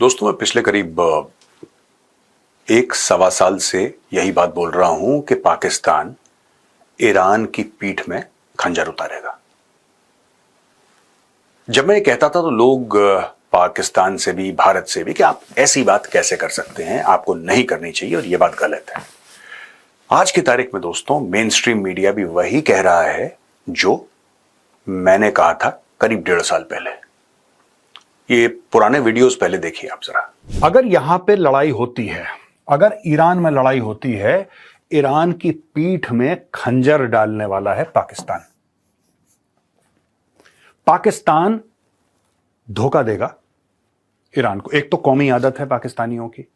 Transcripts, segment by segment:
दोस्तों, मैं पिछले करीब एक सवा साल से यही बात बोल रहा हूं कि पाकिस्तान ईरान की पीठ में खंजर उतारेगा। जब मैं ये कहता था तो लोग पाकिस्तान से भी भारत से भी कि आप ऐसी बात कैसे कर सकते हैं, आपको नहीं करनी चाहिए और ये बात गलत है। आज की तारीख में दोस्तों मेन स्ट्रीम मीडिया भी वही कह रहा है जो मैंने कहा था करीब 1.5 साल पहले। ये पुराने वीडियोस पहले देखिए आप जरा। अगर यहां पे लड़ाई होती है, अगर ईरान में लड़ाई होती है, ईरान की पीठ में खंजर डालने वाला है पाकिस्तान। पाकिस्तान धोखा देगा ईरान को। एक तो कौमी आदत है पाकिस्तानियों की,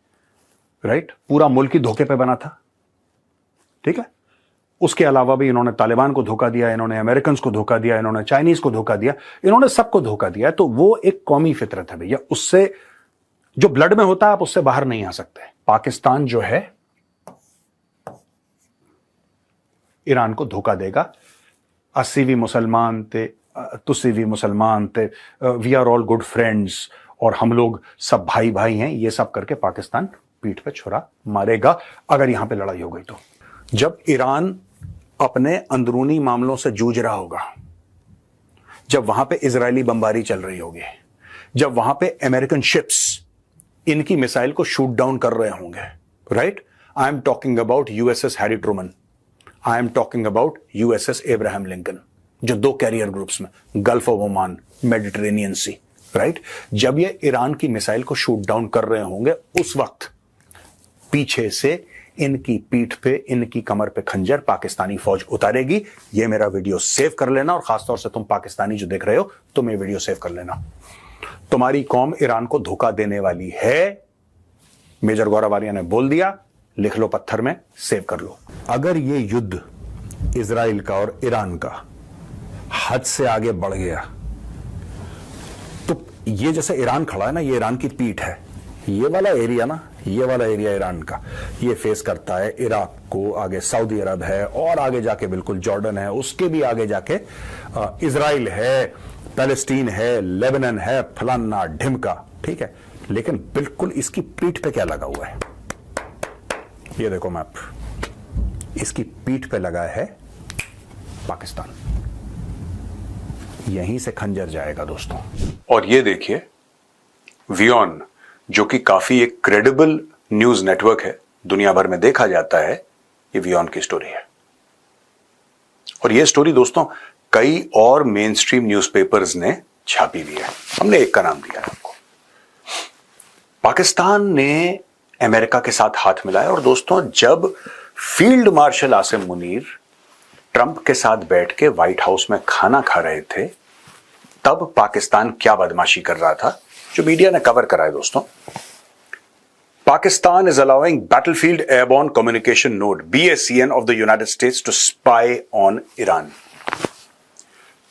राइट? पूरा मुल्क ही धोखे पे बना था, ठीक है? उसके अलावा भी इन्होंने तालिबान को धोखा दिया, इन्होंने अमेरिकन को धोखा दिया, इन्होंने चाइनीज को धोखा दिया, इन्होंने सबको धोखा दिया। तो वो एक कौमी फितरत है भैया, उससे जो ब्लड में होता है आप उससे बाहर नहीं आ सकते। पाकिस्तान जो है ईरान को धोखा देगा। 80 भी मुसलमान थे, तुसी भी मुसलमान थे, we are all good friends और हम लोग सब भाई भाई हैं, ये सब करके पाकिस्तान पीठ पे छुरा मारेगा अगर यहां पे लड़ाई हो गई तो। जब ईरान अपने अंदरूनी मामलों से जूझ रहा होगा, जब वहां पे इजरायली बमबारी चल रही होगी, जब वहां पे अमेरिकन शिप्स इनकी मिसाइल को शूट डाउन कर रहे होंगे, right? I am talking about USS Harry Truman, I am talking about USS Abraham Lincoln, जो 2 कैरियर ग्रुप्स में, Gulf of Oman, Mediterranean Sea, right? जब ये ईरान की मिसाइल को शूट डाउन कर रहे होंगे, उस वक्त पीछे से इनकी पीठ पे, इनकी कमर पे खंजर पाकिस्तानी फौज उतारेगी। ये मेरा वीडियो सेव कर लेना, और खासतौर से तुम पाकिस्तानी जो देख रहे हो, तुम ये वीडियो सेव कर लेना। तुम्हारी कौम ईरान को धोखा देने वाली है, मेजर गौरव आर्या ने बोल दिया। लिख लो पत्थर में, सेव कर लो। अगर ये युद्ध इजराइल का और ईरान का हद से आगे बढ़ गया तो ये जैसे ईरान खड़ा है ना, ये ईरान की पीठ है। ये वाला एरिया ना, ये वाला एरिया ईरान का, ये फेस करता है इराक को, आगे सऊदी अरब है और आगे जाके बिल्कुल जॉर्डन है, उसके भी आगे जाके इजराइल है, पैलेस्टीन है, लेबनान है, फलाना ढिमका, ठीक है? लेकिन बिल्कुल इसकी पीठ पे क्या लगा हुआ है? ये देखो मैप, इसकी पीठ पे लगा है पाकिस्तान। यहीं से खंजर जाएगा दोस्तों। और ये देखिए वियॉन, जो कि काफी एक क्रेडिबल न्यूज नेटवर्क है, दुनिया भर में देखा जाता है, ये वियॉन की स्टोरी है। और ये स्टोरी दोस्तों कई और मेन स्ट्रीम न्यूज़पेपर्स ने छापी भी है। हमने एक का नाम दिया है आपको। पाकिस्तान ने अमेरिका के साथ हाथ मिलाया, और दोस्तों जब field marshal Asim Munir Trump के साथ बैठ के व्हाइट हाउस में खाना खा रहे थे, तब पाकिस्तान क्या बदमाशी कर रहा था, जो मीडिया ने कवर करा है दोस्तों। Pakistan is allowing battlefield airborne communication node BACN of the United States to spy on Iran.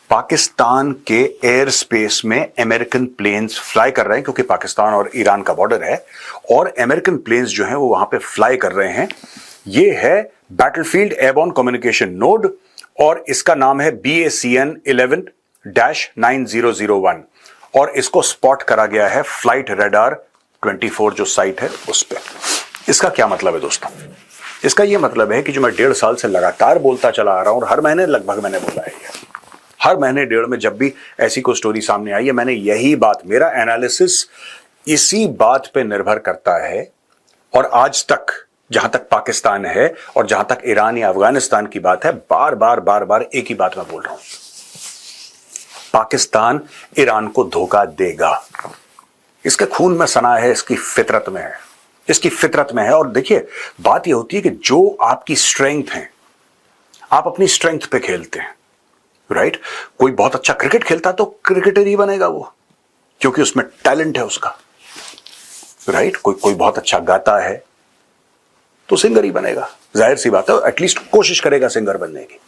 Pakistan के एयर स्पेस में अमेरिकन प्लेन्स फ्लाई कर रहे हैं, क्योंकि पाकिस्तान और ईरान का बॉर्डर है, और अमेरिकन प्लेन्स जो हैं वो वहां पे फ्लाई कर रहे हैं। ये है बैटलफील्ड एयरबॉर्न कम्युनिकेशन नोड, और इसका नाम है BACN 11-9001, और इसको स्पॉट करा गया है फ्लाइट रेडार 24 जो साइट है उस पे। इसका क्या मतलब है दोस्तों? इसका यह मतलब है कि जो मैं 1.5 साल से लगातार बोलता चला आ रहा हूं, और हर महीने लगभग मैंने बोला है, हर महीने 1.5 में जब भी ऐसी कोई स्टोरी सामने आई है, मैंने यही बात, मेरा एनालिसिस इसी बात पे निर्भर करता है। और आज तक जहां तक पाकिस्तान है और जहां तक ईरान या अफगानिस्तान की बात है, बार बार एक ही बात मैं बोल रहा हूं, पाकिस्तान ईरान को धोखा देगा। इसके खून में सना है, इसकी फितरत में है, इसकी फितरत में है। और देखिए बात यह होती है कि जो आपकी स्ट्रेंथ है, आप अपनी स्ट्रेंथ पे खेलते हैं, राइट? कोई बहुत अच्छा क्रिकेट खेलता तो क्रिकेटर ही बनेगा वो, क्योंकि उसमें टैलेंट है उसका, राइट? कोई बहुत अच्छा गाता है तो सिंगर ही बनेगा, जाहिर सी बात है, एटलीस्ट कोशिश करेगा सिंगर बनने की।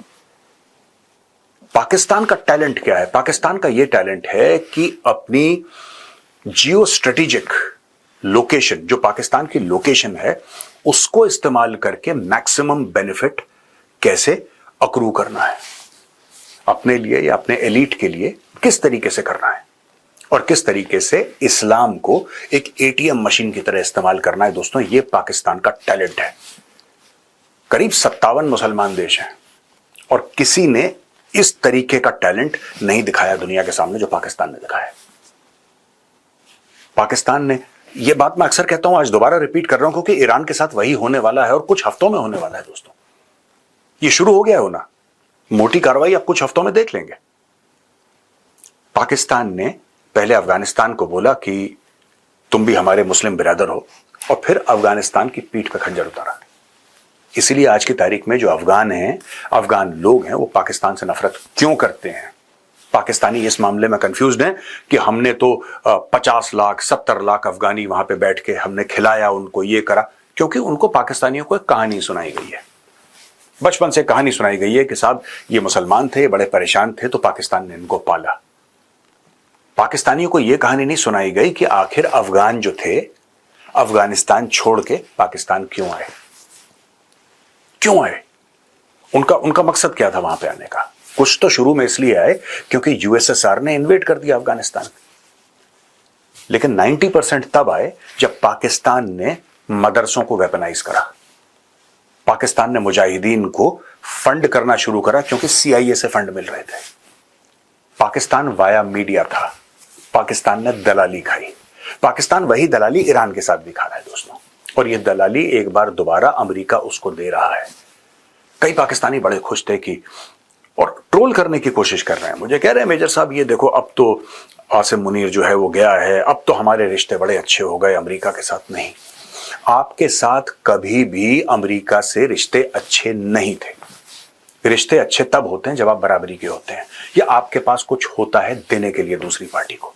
पाकिस्तान का टैलेंट क्या है? पाकिस्तान का यह टैलेंट है कि अपनी जियो स्ट्रेटेजिक लोकेशन, जो पाकिस्तान की लोकेशन है, उसको इस्तेमाल करके मैक्सिमम बेनिफिट कैसे अक्रू करना है अपने लिए या अपने एलीट के लिए, किस तरीके से करना है। और किस तरीके से इस्लाम को एक एटीएम मशीन की तरह इस्तेमाल करना है दोस्तों, ये पाकिस्तान का टैलेंट है। करीब 57 मुसलमान देश हैं और किसी ने इस तरीके का टैलेंट नहीं दिखाया दुनिया के सामने जो पाकिस्तान ने दिखाया है। पाकिस्तान ने, यह बात मैं अक्सर कहता हूं, आज दोबारा रिपीट कर रहा हूं क्योंकि ईरान के साथ वही होने वाला है और कुछ हफ्तों में होने वाला है दोस्तों। ये शुरू हो गया है होना, मोटी कार्रवाई अब कुछ हफ्तों में देख लेंगे। पाकिस्तान ने पहले अफगानिस्तान को बोला कि तुम भी हमारे मुस्लिम बिरादर हो, और फिर अफगानिस्तान की पीठ पर खंजर उतारा। इसीलिए आज की तारीख में जो अफगान हैं, अफगान लोग हैं, वो पाकिस्तान से नफरत क्यों करते हैं? पाकिस्तानी इस मामले में कंफ्यूज्ड हैं कि हमने तो 50 लाख 70 लाख अफगानी वहां पे बैठ के हमने खिलाया उनको, ये करा, क्योंकि उनको पाकिस्तानियों को एक कहानी सुनाई गई है। बचपन से कहानी सुनाई गई है कि साहब ये मुसलमान थे, बड़े परेशान थे, तो पाकिस्तान ने इनको पाला। पाकिस्तानियों को यह कहानी नहीं सुनाई गई कि आखिर अफगान जो थे अफगानिस्तान छोड़ के पाकिस्तान क्यों आए, क्यों आए, उनका मकसद क्या था वहां पे आने का। कुछ तो शुरू में इसलिए आए क्योंकि यूएसएसआर ने इन्वेड कर दिया अफगानिस्तान, लेकिन 90% तब आए जब पाकिस्तान ने मदरसों को वेपनाइज करा, पाकिस्तान ने मुजाहिदीन को फंड करना शुरू करा क्योंकि सीआईए से फंड मिल रहे थे। पाकिस्तान वाया मीडिया था, पाकिस्तान ने दलाली खाई। पाकिस्तान वही दलाली ईरान के साथ भी खा रहा है दोस्तों, और यह दलाली एक बार दोबारा अमेरिका उसको दे रहा है। कई पाकिस्तानी बड़े खुश थे कि, और ट्रोल करने की कोशिश कर रहे हैं, मुझे कह रहे हैं मेजर साहब ये देखो अब तो आसिम मुनीर जो है वो गया है, अब तो हमारे रिश्ते बड़े अच्छे हो गए अमेरिका के साथ। नहीं, आपके साथ कभी भी अमेरिका से रिश्ते अच्छे नहीं थे। रिश्ते अच्छे तब होते हैं जब आप बराबरी के होते हैं, या आपके पास कुछ होता है देने के लिए दूसरी पार्टी को।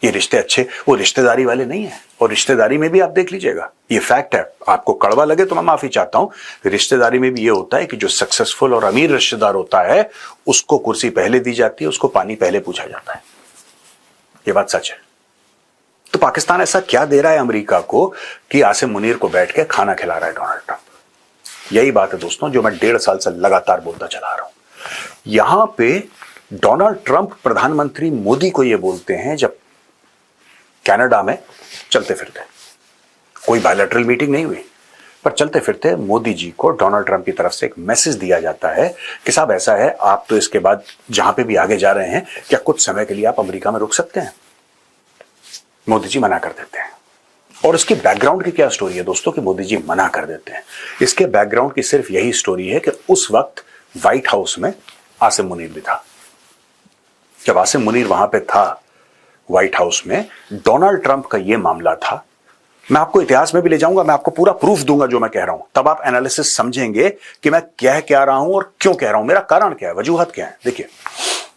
ये रिश्ते अच्छे वो रिश्तेदारी वाले नहीं है, और रिश्तेदारी में भी आप देख लीजिएगा, ये फैक्ट है, आपको कड़वा लगे तो मैं माफी चाहता हूं, रिश्तेदारी में भी ये होता है कि जो सक्सेसफुल और अमीर रिश्तेदार होता है उसको कुर्सी पहले दी जाती है, उसको पानी पहले पूछा जाता है। ये बात सच है। तो पाकिस्तान ऐसा क्या दे रहा है अमेरिका को कि आसिम मुनीर को बैठ के खाना खिला रहा है डोनाल्ड ट्रंप? यही बात है दोस्तों जो मैं 1.5 साल से लगातार बोलता चला रहा हूं। यहां पे डोनाल्ड ट्रंप प्रधानमंत्री मोदी को यह बोलते हैं, जब कनाडा में चलते फिरते, कोई बायलैटरल मीटिंग नहीं हुई, पर चलते फिरते मोदी जी को डोनाल्ड ट्रंप की तरफ से एक मैसेज दिया जाता है कि साहब ऐसा है, आप तो इसके बाद जहां पे भी आगे जा रहे हैं, क्या कुछ समय के लिए आप अमेरिका में रुक सकते हैं? मोदी जी मना कर देते हैं। और इसकी बैकग्राउंड की क्या स्टोरी है दोस्तों कि मोदी जी मना कर देते हैं? इसके बैकग्राउंड की सिर्फ यही स्टोरी है कि उस वक्त व्हाइट हाउस में आसिम मुनीर भी था। जब आसिम मुनीर वहां पे था व्हाइट हाउस में, डोनाल्ड ट्रंप का यह मामला था। मैं आपको इतिहास में भी ले जाऊंगा, मैं आपको पूरा प्रूफ दूंगा जो मैं कह रहा हूं, तब आप एनालिसिस समझेंगे कि मैं कह क्या रहा हूं और क्यों कह रहा हूं, मेरा कारण क्या है, वजूहत क्या है। देखिए,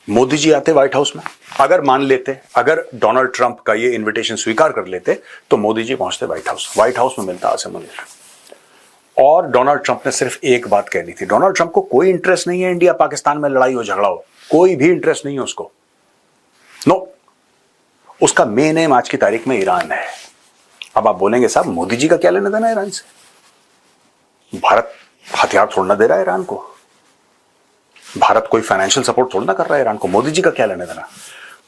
मोदी जी आते व्हाइट हाउस में, अगर मान लेते, अगर डोनाल्ड ट्रंप का ये इन्विटेशन स्वीकार कर लेते, तो मोदी जी पहुंचते व्हाइट हाउस में मिलता आसिम मुनीर। और डोनाल्ड ट्रंप ने सिर्फ एक बात कहनी थी। डोनाल्ड ट्रंप को कोई इंटरेस्ट नहीं है इंडिया पाकिस्तान में लड़ाई हो, झगड़ा हो, कोई भी इंटरेस्ट नहीं है उसको। नो, उसका मेन एम आज की तारीख में ईरान है। अब आप बोलेंगे साहब मोदी जी का क्या लेना देना ईरान से? भारत हथियार थोड़ना दे रहा है ईरान को, भारत कोई फाइनेंशियल सपोर्ट थोड़ा ना कर रहा है ईरान को, मोदी जी का क्या लेना देना?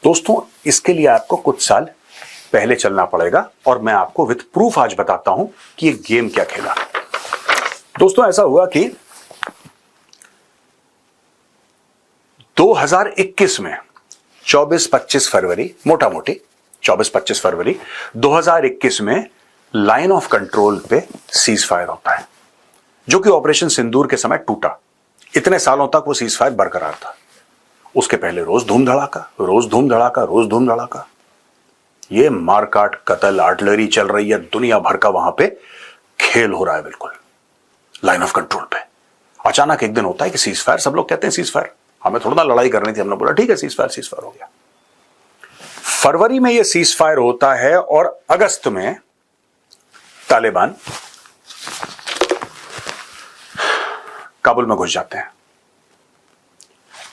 दोस्तों, इसके लिए आपको कुछ साल पहले चलना पड़ेगा, और मैं आपको विद प्रूफ आज बताता हूं कि ये गेम क्या खेला। दोस्तों, ऐसा हुआ कि 2021 में 24-25 फरवरी, मोटा मोटी 24-25 फरवरी 2021 में लाइन ऑफ कंट्रोल पे सीज फायर होता है, जो कि ऑपरेशन सिंदूर के समय टूटा। इतने सालों तक वो सीज फायर बरकरार था। उसके पहले रोज धूम धड़ाका, रोज धूम धड़ाका, रोज धूम धड़ाका, ये मारकाट, कत्ल, आर्टिलरी चल रही है, दुनिया भर का वहां पे खेल हो रहा है बिल्कुल लाइन ऑफ कंट्रोल पे। अचानक एक दिन होता है कि सीज फायर, सब लोग कहते हैं सीज फायर, हमें थोड़ा ना लड़ाई करनी थी, हमने बोला ठीक है सीज फायर हो गया। फरवरी में ये सीज फायर होता है और अगस्त में तालिबान काबुल में घुस जाते हैं।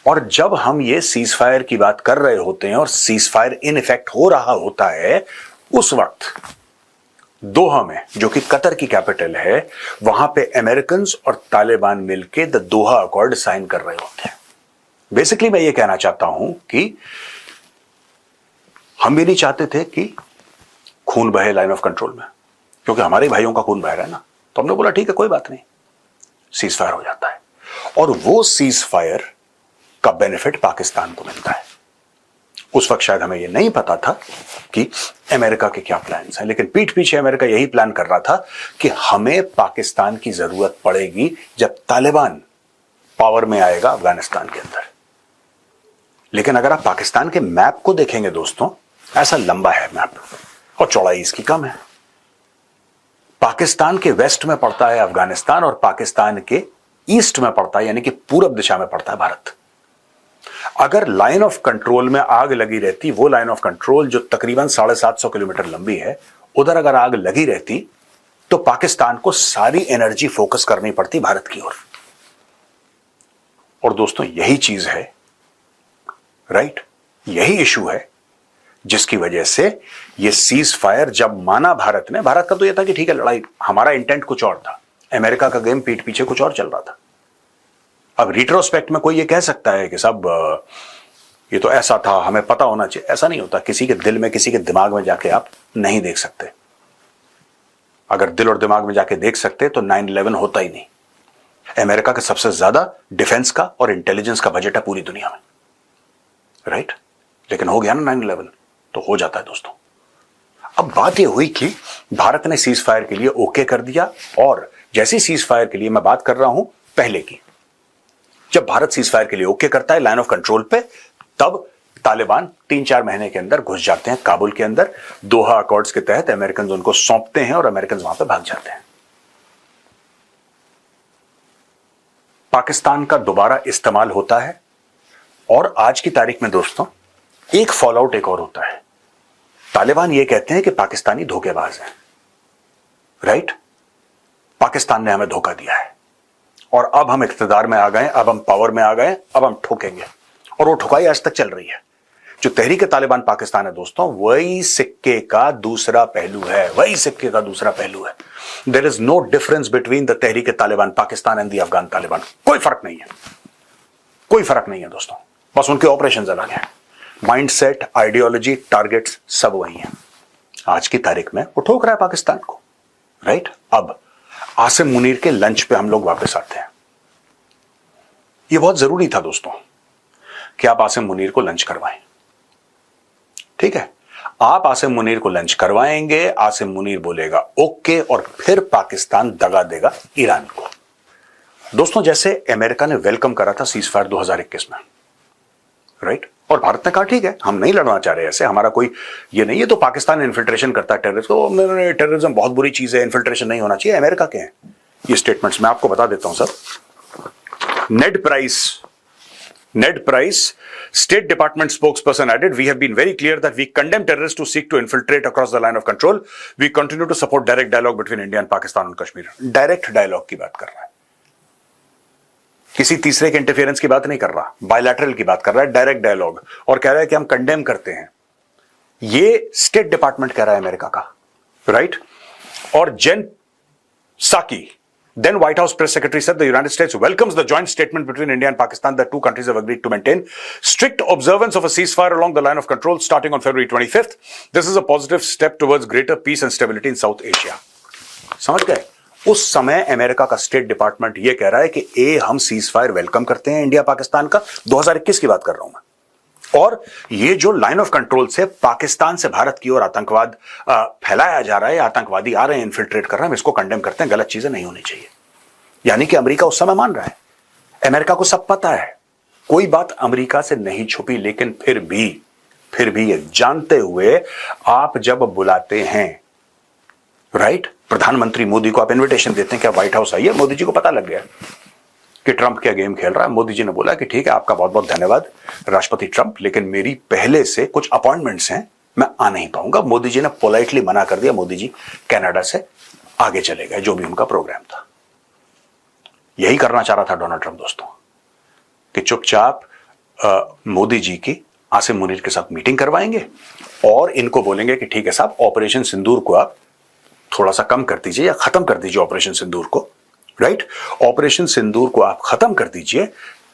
और जब हम ये सीज फायर की बात कर रहे होते हैं और सीज फायर इन इफेक्ट हो रहा होता है, उस वक्त दोहा में, जो कि कतर की कैपिटल है, वहां पे अमेरिकन और तालिबान मिलके द दोहा अकॉर्ड साइन कर रहे होते हैं। बेसिकली मैं ये कहना चाहता हूं कि हम भी नहीं चाहते थे कि खून बहे लाइन ऑफ कंट्रोल में, क्योंकि हमारे भाइयों का खून बह रहा है ना। तो हमने बोला ठीक है, कोई बात नहीं, सीज फायर हो जाता है। और वो सीज फायर का बेनिफिट पाकिस्तान को मिलता है। उस वक्त शायद हमें यह नहीं पता था कि अमेरिका के क्या प्लान्स हैं, लेकिन पीठ पीछे अमेरिका यही प्लान कर रहा था कि हमें पाकिस्तान की जरूरत पड़ेगी जब तालिबान पावर में आएगा अफगानिस्तान के अंदर। लेकिन अगर आप पाकिस्तान के मैप को देखेंगे दोस्तों, ऐसा लंबा है मैप और चौड़ाई इसकी कम है। पाकिस्तान के वेस्ट में पड़ता है अफगानिस्तान और पाकिस्तान के ईस्ट में पड़ता है, यानी कि पूरब दिशा में पड़ता है भारत। अगर लाइन ऑफ कंट्रोल में आग लगी रहती, वो लाइन ऑफ कंट्रोल जो तकरीबन 750 किलोमीटर लंबी है, उधर अगर आग लगी रहती तो पाकिस्तान को सारी एनर्जी फोकस करनी पड़ती भारत की ओर। और दोस्तों यही चीज है, राइट, यही इशू है जिसकी वजह से ये सीज फायर जब माना भारत ने, भारत का तो यह था कि ठीक है लड़ाई, हमारा इंटेंट कुछ और था, अमेरिका का गेम पीठ पीछे कुछ और चल रहा था। अब रिट्रोस्पेक्ट में कोई ये कह सकता है कि सब ये तो ऐसा था, हमें पता होना चाहिए। ऐसा नहीं होता, किसी के दिल में, किसी के दिमाग में जाके आप नहीं देख सकते। अगर दिल और दिमाग में जाके देख सकते तो 9/11 होता ही नहीं। अमेरिका का सबसे ज्यादा डिफेंस का और इंटेलिजेंस का बजट है पूरी दुनिया में, राइट, लेकिन हो गया ना 9/11, तो हो जाता है दोस्तों। अब बात यह हुई कि भारत ने सीज फायर के लिए ओके कर दिया, और जैसी सीज फायर के लिए मैं बात कर रहा हूं पहले की, जब भारत सीज फायर के लिए ओके करता है लाइन ऑफ कंट्रोल पे, तब तालिबान 3-4 महीने के अंदर घुस जाते हैं काबुल के अंदर। दोहा अकॉर्ड्स के तहत अमेरिकन उनको सौंपते हैं और अमेरिकन वहां पे भाग जाते हैं। पाकिस्तान का दोबारा इस्तेमाल होता है, और आज की तारीख में दोस्तों एक फॉलोआउट एक और होता है। तालिबान ये कहते हैं कि पाकिस्तानी धोखेबाज हैं, राइट, पाकिस्तान ने हमें धोखा दिया है और अब हम इख्तिदार में आ गए, अब हम पावर में आ गए, अब हम ठोकेंगे। और वो ठुकाई आज तक चल रही है। जो तहरीक तालिबान पाकिस्तान है दोस्तों, वही सिक्के का दूसरा पहलू है, वही सिक्के का दूसरा पहलू है। There is no difference between the Tehrik Taliban Pakistan and the Afghan Taliban. कोई फर्क नहीं है, कोई फर्क नहीं है दोस्तों, बस उनके ऑपरेशंस अलग हैं। माइंडसेट, आइडियोलॉजी, टारगेट्स सब वही हैं। आज की तारीख में वो ठोक रहा है पाकिस्तान को, राइट। अब आसिम मुनीर के लंच पे हम लोग वापस आते हैं। ये बहुत जरूरी था दोस्तों कि आप आसिम मुनीर को लंच करवाएं, ठीक है। आप आसिम मुनीर को लंच करवाएंगे, आसिम मुनीर बोलेगा ओके, और फिर पाकिस्तान दगा देगा ईरान को। दोस्तों जैसे अमेरिका ने वेलकम करा था सीज फायर 2021 में, राइट, और भारत ने कहा ठीक है हम नहीं लड़ना चाह रहे, ऐसे हमारा कोई ये नहीं है, तो पाकिस्तान इन्फिल्ट्रेशन करता है टेररिस्ट को, टेररिज्म बहुत बुरी चीज है, इन्फिल्ट्रेशन नहीं होना चाहिए, अमेरिका के हैं ये स्टेटमेंट्स। मैं आपको बता देता हूं sir. Ned price, State Department spokesperson added, "We have been very clear that we condemn terrorists to seek to infiltrate across the line of control. We continue to support direct dialogue between India and Pakistan on Kashmir." Direct dialogue की बात कर रहा है, किसी तीसरे के interference की बात नहीं कर रहा, बायलैटरल की बात कर रहा है, डायरेक्ट डायलॉग, और कह रहा है कि हम कंडेम करते हैं। ये स्टेट डिपार्टमेंट कह रहा है अमेरिका का, राइट। और जेन साकी, then White House press secretary, said the United States welcomes the joint statement between India and Pakistan that two countries have agreed to maintain strict observance of a ceasefire along the line of control starting on February 25th. This is a positive step towards greater peace and stability in South Asia. समझ गए? उस समय America का state department यह कह रहा है कि हम सीज फायर वेलकम करते हैं इंडिया पाकिस्तान का। 2021 की बात कर रहा हूं मैं। और ये जो लाइन ऑफ कंट्रोल से पाकिस्तान से भारत की ओर आतंकवाद फैलाया जा रहा है, आतंकवादी आ रहे हैं, इन्फिल्ट्रेट कर रहे हैं, हम इसको कंडेम करते हैं, गलत चीजें नहीं होनी चाहिए। यानी कि अमेरिका उस समय मान रहा है, अमेरिका को सब पता है, कोई बात अमेरिका से नहीं छुपी, लेकिन फिर भी ये जानते हुए आप जब बुलाते हैं, राइट, प्रधानमंत्री मोदी को आप इन्विटेशन देते हैं कि आप व्हाइट हाउस आइए, मोदी जी को पता लग गया कि ट्रंप क्या गेम खेल रहा है। मोदी जी ने बोला कि ठीक है आपका बहुत बहुत धन्यवाद राष्ट्रपति ट्रंप, लेकिन मेरी पहले से कुछ अपॉइंटमेंट्स हैं, मैं आ नहीं पाऊंगा। मोदी जी ने पोलाइटली मना कर दिया, मोदी जी कनाडा से आगे चले गए, जो भी उनका प्रोग्राम था। यही करना चाह रहा था डोनाल्ड ट्रंप दोस्तों, कि चुपचाप मोदी जी की आसिम मुनीर के साथ मीटिंग करवाएंगे और इनको बोलेंगे कि ठीक है साहब, ऑपरेशन सिंदूर को आप थोड़ा सा कम कर दीजिए या खत्म कर दीजिए ऑपरेशन सिंदूर को, राइट। ऑपरेशन सिंदूर को आप खत्म कर दीजिए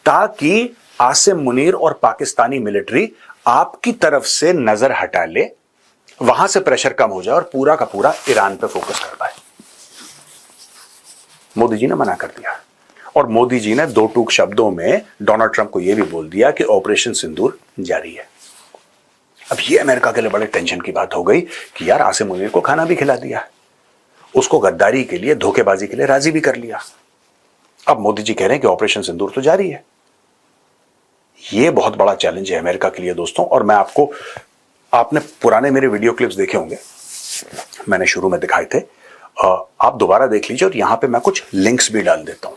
ताकि आसिम मुनीर और पाकिस्तानी मिलिट्री आपकी तरफ से नजर हटा ले, वहां से प्रेशर कम हो जाए और पूरा का पूरा ईरान पे फोकस कर पाए। मोदी जी ने मना कर दिया और मोदी जी ने दो टूक शब्दों में डोनाल्ड ट्रंप को यह भी बोल दिया कि ऑपरेशन सिंदूर जारी है। अब यह अमेरिका के लिए बड़े टेंशन की बात हो गई कि यार आसिम मुनीर को खाना भी खिला दिया, उसको गद्दारी के लिए, धोखेबाजी के लिए राजी भी कर लिया। अब मोदी जी कह रहे हैं कि ऑपरेशन सिंदूर तो जारी है। यह बहुत बड़ा चैलेंज है अमेरिका के लिए दोस्तों। और मैं आपने पुराने मेरे वीडियो क्लिप्स देखे होंगे, मैंने शुरू में दिखाए थे, आप दोबारा देख लीजिए और यहां पे मैं कुछ लिंक्स भी डाल देता हूं,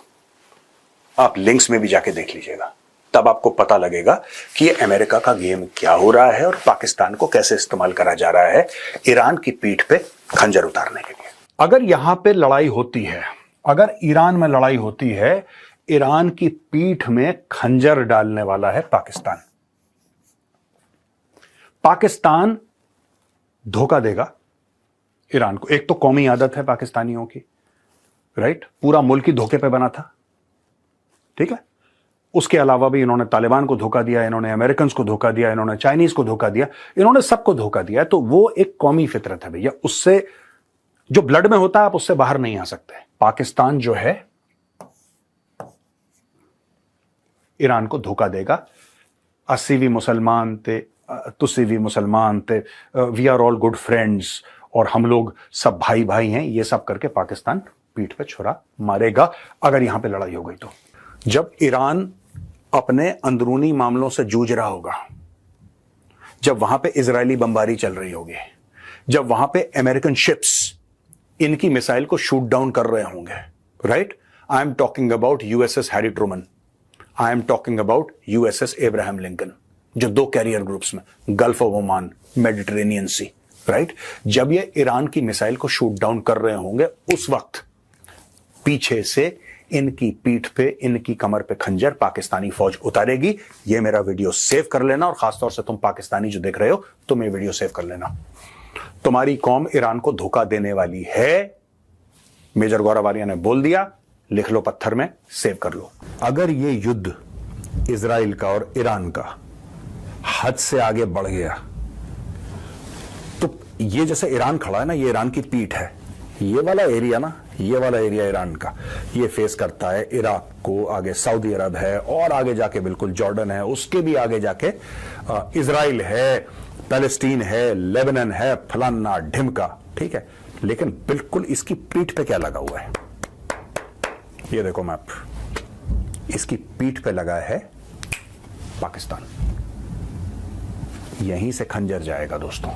आप लिंक्स में भी जाके देख लीजिएगा, तब आपको पता लगेगा कि ये अमेरिका का गेम क्या हो रहा है और पाकिस्तान को कैसे इस्तेमाल करा जा रहा है ईरान की पीठ पे खंजर उतारने के लिए। अगर यहां पे लड़ाई होती है, अगर ईरान में लड़ाई होती है, ईरान की पीठ में खंजर डालने वाला है पाकिस्तान। पाकिस्तान धोखा देगा ईरान को। एक तो कौमी आदत है पाकिस्तानियों की, राइट, पूरा मुल्क ही धोखे पे बना था, ठीक है। उसके अलावा भी इन्होंने तालिबान को धोखा दिया, इन्होंने अमेरिकन को धोखा दिया, इन्होंने चाइनीज को धोखा दिया, इन्होंने सबको धोखा दिया। तो वो एक कौमी फितरत है भैया, उससे जो ब्लड में होता है आप उससे बाहर नहीं आ सकते। पाकिस्तान जो है ईरान को धोखा देगा। 80 भी मुसलमान थे, तुसी भी मुसलमान थे, we are all good friends, और हम लोग सब भाई भाई हैं, ये सब करके पाकिस्तान पीठ पे छुरा मारेगा अगर यहां पे लड़ाई हो गई तो। जब ईरान अपने अंदरूनी मामलों से जूझ रहा होगा, जब वहां पे इजरायली बमबारी चल रही होगी, जब वहां पे अमेरिकन शिप्स इनकी मिसाइल को शूट डाउन कर रहे होंगे, right, I am talking about USS Harry Truman, I am talking about USS Abraham Lincoln, जो 2 कैरियर ग्रुप्स में, Gulf of Oman, Mediterranean Sea, right, जब ये ईरान की मिसाइल को शूट डाउन कर रहे होंगे, उस वक्त पीछे से इनकी पीठ पे, इनकी कमर पे खंजर पाकिस्तानी फौज उतारेगी। ये मेरा वीडियो सेव कर लेना, और खासतौर से तुम पाकिस्तानी जो देख रहे हो, तुम ये वीडियो सेव कर लेना। तुम्हारी कौम ईरान को धोखा देने वाली है, मेजर गौरव आर्या ने बोल दिया, लिख लो पत्थर में, सेव कर लो। अगर ये युद्ध इजराइल का और ईरान का हद से आगे बढ़ गया, तो ये जैसे ईरान खड़ा है ना, ये ईरान की पीठ है, ये वाला एरिया ना, ये वाला एरिया ईरान का, ये फेस करता है इराक को, आगे सऊदी अरब है, और आगे जाके बिल्कुल जॉर्डन है, उसके भी आगे जाके इजराइल है, पैलेस्टीन है, लेबनान है, फलाना ढिमका, ठीक है। लेकिन बिल्कुल इसकी पीठ पे क्या लगा हुआ है, ये देखो मैप, इसकी पीठ पे लगा है पाकिस्तान। यहीं से खंजर जाएगा दोस्तों।